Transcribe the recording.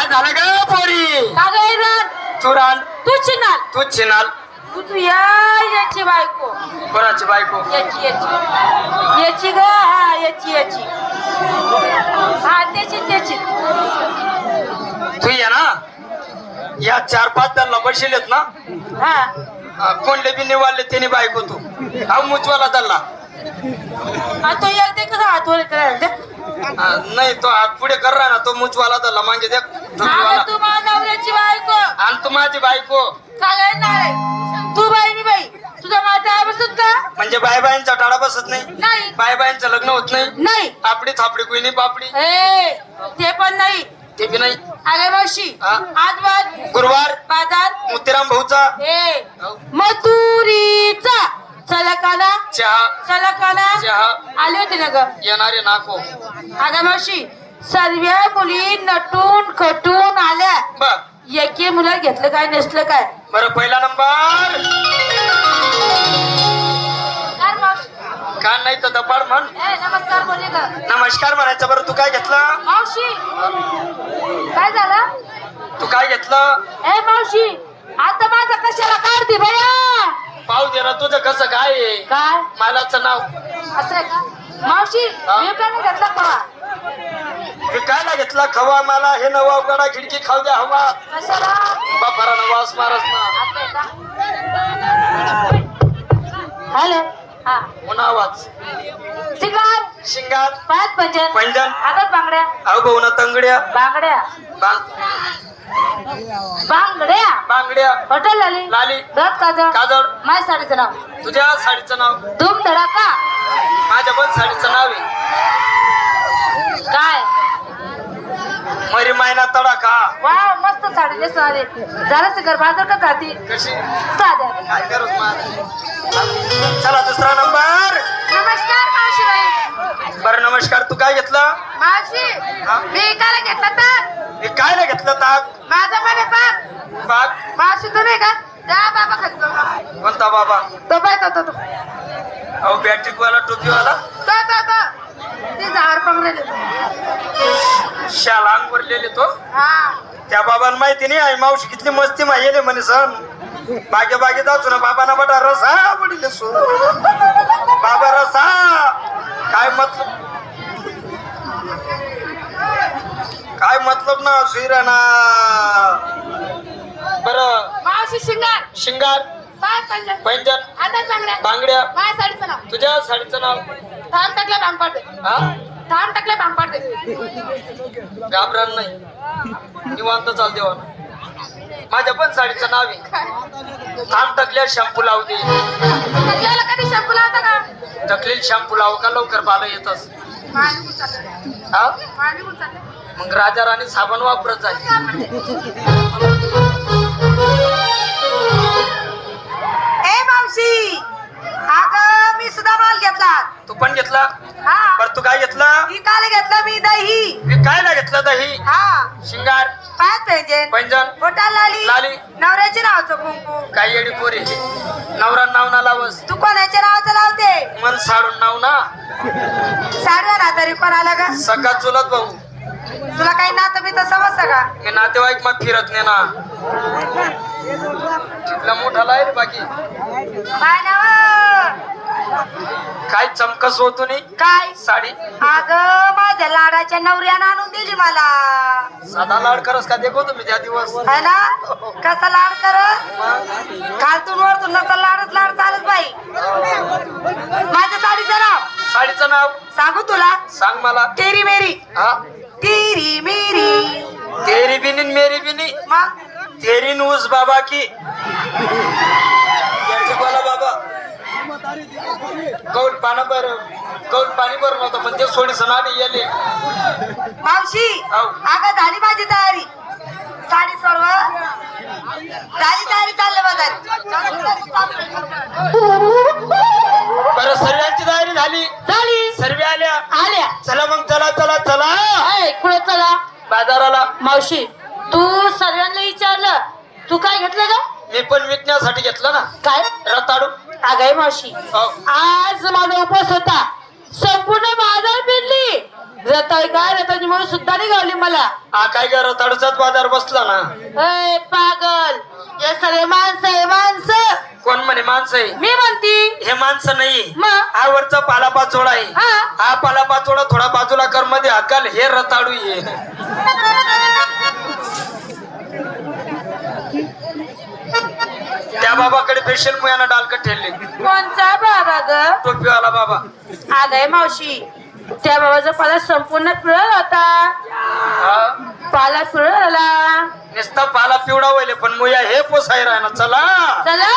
काय झालं ग पोरी? का गं तू रान तू चिनाल तू चिनाल तू याची बायको कोणाची बायको? याची ग हा याची हा त्याची तू ये ना या 4-5 जण बसलेत ना हा कोणले बी निवाले त्याने बायको तू हा मुचवाला दल्ला तो एक दे कसा हात वर करायला दे नाही तो हात पुढे कर ना तो मुचवाला दल्ला मागे दे अगं तू माझ्या नवऱ्याची बायको आणि तू माझी बायको का गं नाही तू बाई मी बाई तुझा माझा बसत का म्हणजे बायबाईंचा टाळा बसत नाही नाही बायबाईंचं लग्न होत नाही नाही आपली थापडी कुईनी पापडी ए ते पण नाही ते बी नाही अरे मावशी हा? आज बार गुरुवार बाजार मोतीराम भाऊचा ए मथुरीचा सलकाना चहा सलकाना चहा आले होते ना ग येणारे नाको अगं मावशी सर्व मुली नटून खटून आल्या बर एके मुला घेतलं काय नसलं काय बरं पहिला नंबर का नाही तर दपाड म्हण नमस्कार बोले ग नमस्कार म्हणायचं. बरं तू काय घेतलं? मावशी काय झालं तू काय घेतलं? ए मावशी आता माझा कशाला काढते बया पाहू दे ना तुझं कसं काय आहे काय मालाचं नाव असं आहे का मावशी हा? मी काय नाही घेतला खवा विकायला घेतला खवा मला हे नवा उघडा खिडकी खाऊ द्या हवा कशाला बापारा वास मारस ना असं आहे का हॅलो हा म्हणा आवाज सिंगार शिंगार पायात पंजन पंजन हातात बांगड्या अहो भाऊ ना तंगड्या बांगड्या बांगड्या बांगड्या हॉटेल लाली लाली दात काजळ काजळ माझ्या साडीचं नाव तुझ्या साडीचं नाव धूम धडाका माझ्या पण साडीचं नाव आहे काय मरी मायना तडाखा वा मस्त साडी नेसणारे झालं सिंगर बाजार का जाती कशी साध्या काय करू चला दुसरा नंबर नमस्कार मावशी बाई बरं नमस्कार तू काय घेतलं? मावशी हा? मी काय घेतला तर मी काय नाही घेतलं ताक माझा पण आहे पाक बाग मावशी तो नाही का जा बाबा खातो कोणता बाबा? तो बाय तो अहो बॅटिकवाला टोपीवाला ते झाड पकडले शाल अंगवरलेले तो हा त्या बाबांना माहिती नाही आई मावशी किती मस्ती माहिती म्हणे सण बागे बागे जाऊ ना बाबांना बटा रसा पडले सो बाबा रसा काय मतलब ना सुईराना बरं मावशी शिंगार शिंगार पाय पंजन पैंजन हातात बांगड्या बांगड्या माझ्या साडीचं नाव तुझ्या साडीचं नाव थांब टाकल्या भांग पाडते हा थांब टाकल्या भांग पाडते घाबरण नाही निवांत चाल देवा माझ्या पण साडीचं नाव आहे थांब टकल्या शॅम्पू लावू दे टाकल्याला कधी शॅम्पू लावता का टकलेल शॅम्पू लावू का लवकर बाला येतस पाणी उचलते हा पाणी उचलते मग राजा राणी साबण वापरत जाईल ए मावशी अगं मी सुद्धा माल घेतला तू पण घेतला हा बर तू काय घेतलं? विकायला घेतला मी दही मी काय नाही घेतलं दही हा शिंगार पायात पैंजन पैंजन बोटाला लाली लाली नवऱ्याच्या नावाचं कुंकू काय येडी पोरी नवरा नाव ना लावस तू कोणाच्या नावाचं लावते मन साडून नाव ना साडव्या ना तरी कोणाला का सगळा चुलत भाऊ तुला काही नातं बी तर समजतं का मी नातेवाईक मग फिरत नाही ना तिथला मोठाला आहे रे बाकी काय नाव काय चमकस होतो नाही काय साडी अगं माझ्या लाडाच्या नवऱ्यानं आणून दिली मला साधा लाड करस का देखो तुम्ही त्या दिवस है ना कसा लाड करत खालतून वरतून नका लाडच लाड चालत बाई माझ्या साडीचं नाव साडीचं नाव सांगू तुला सांग मला तेरी मेरी हा तेरी मेरी तेरी बिनी मेरी बिनी मग तेरी नूस बाबा की बोला बाबा गौल पाणी भरलं होतं पण ते सोडीचं नाव येले मावशी हाव. अगं झाली माझी तयारी साडी सोडव झाली तयारी चाललं बघा बरं सर्वांची तयारी झाली सर्व आल्या चला मग चला कुठे चला बाजाराला मावशी तू सर्वांना विचारलं तू काय घेतलं का मी पण विकण्यासाठी घेतलं ना काय रताडू अगं मावशी हो. आज माझा उपवास होता संपूर्ण बाजार फिरली रताळी काय रताळी म्हणून सुद्धा नाही गावली मला. हा काय ग रताळूचाच बाजार बसला ना. ए पागल, हे सगळे माणसं आहे माणसं. कोण म्हणे माणसं आहे? मी म्हणती. हे माणसं नाही, मग हा वरचा पालापाचोळा आहे. हा. हा पालापाचोळा थोडा बाजूला कर मध्ये हकाल, हे रताळू ये. त्या बाबाकडे स्पेशल मुयाना डालकं ठेवले. कोणचा बाबा ग? टोपीवाला बाबा. आगाय मावशी, त्या बाबाचा पाला संपूर्ण पिवळा होता. हा पाला पिवळा. नुसता पाला पिवळा व्हायले पण मुया हे पोसाय राहणार. चला चला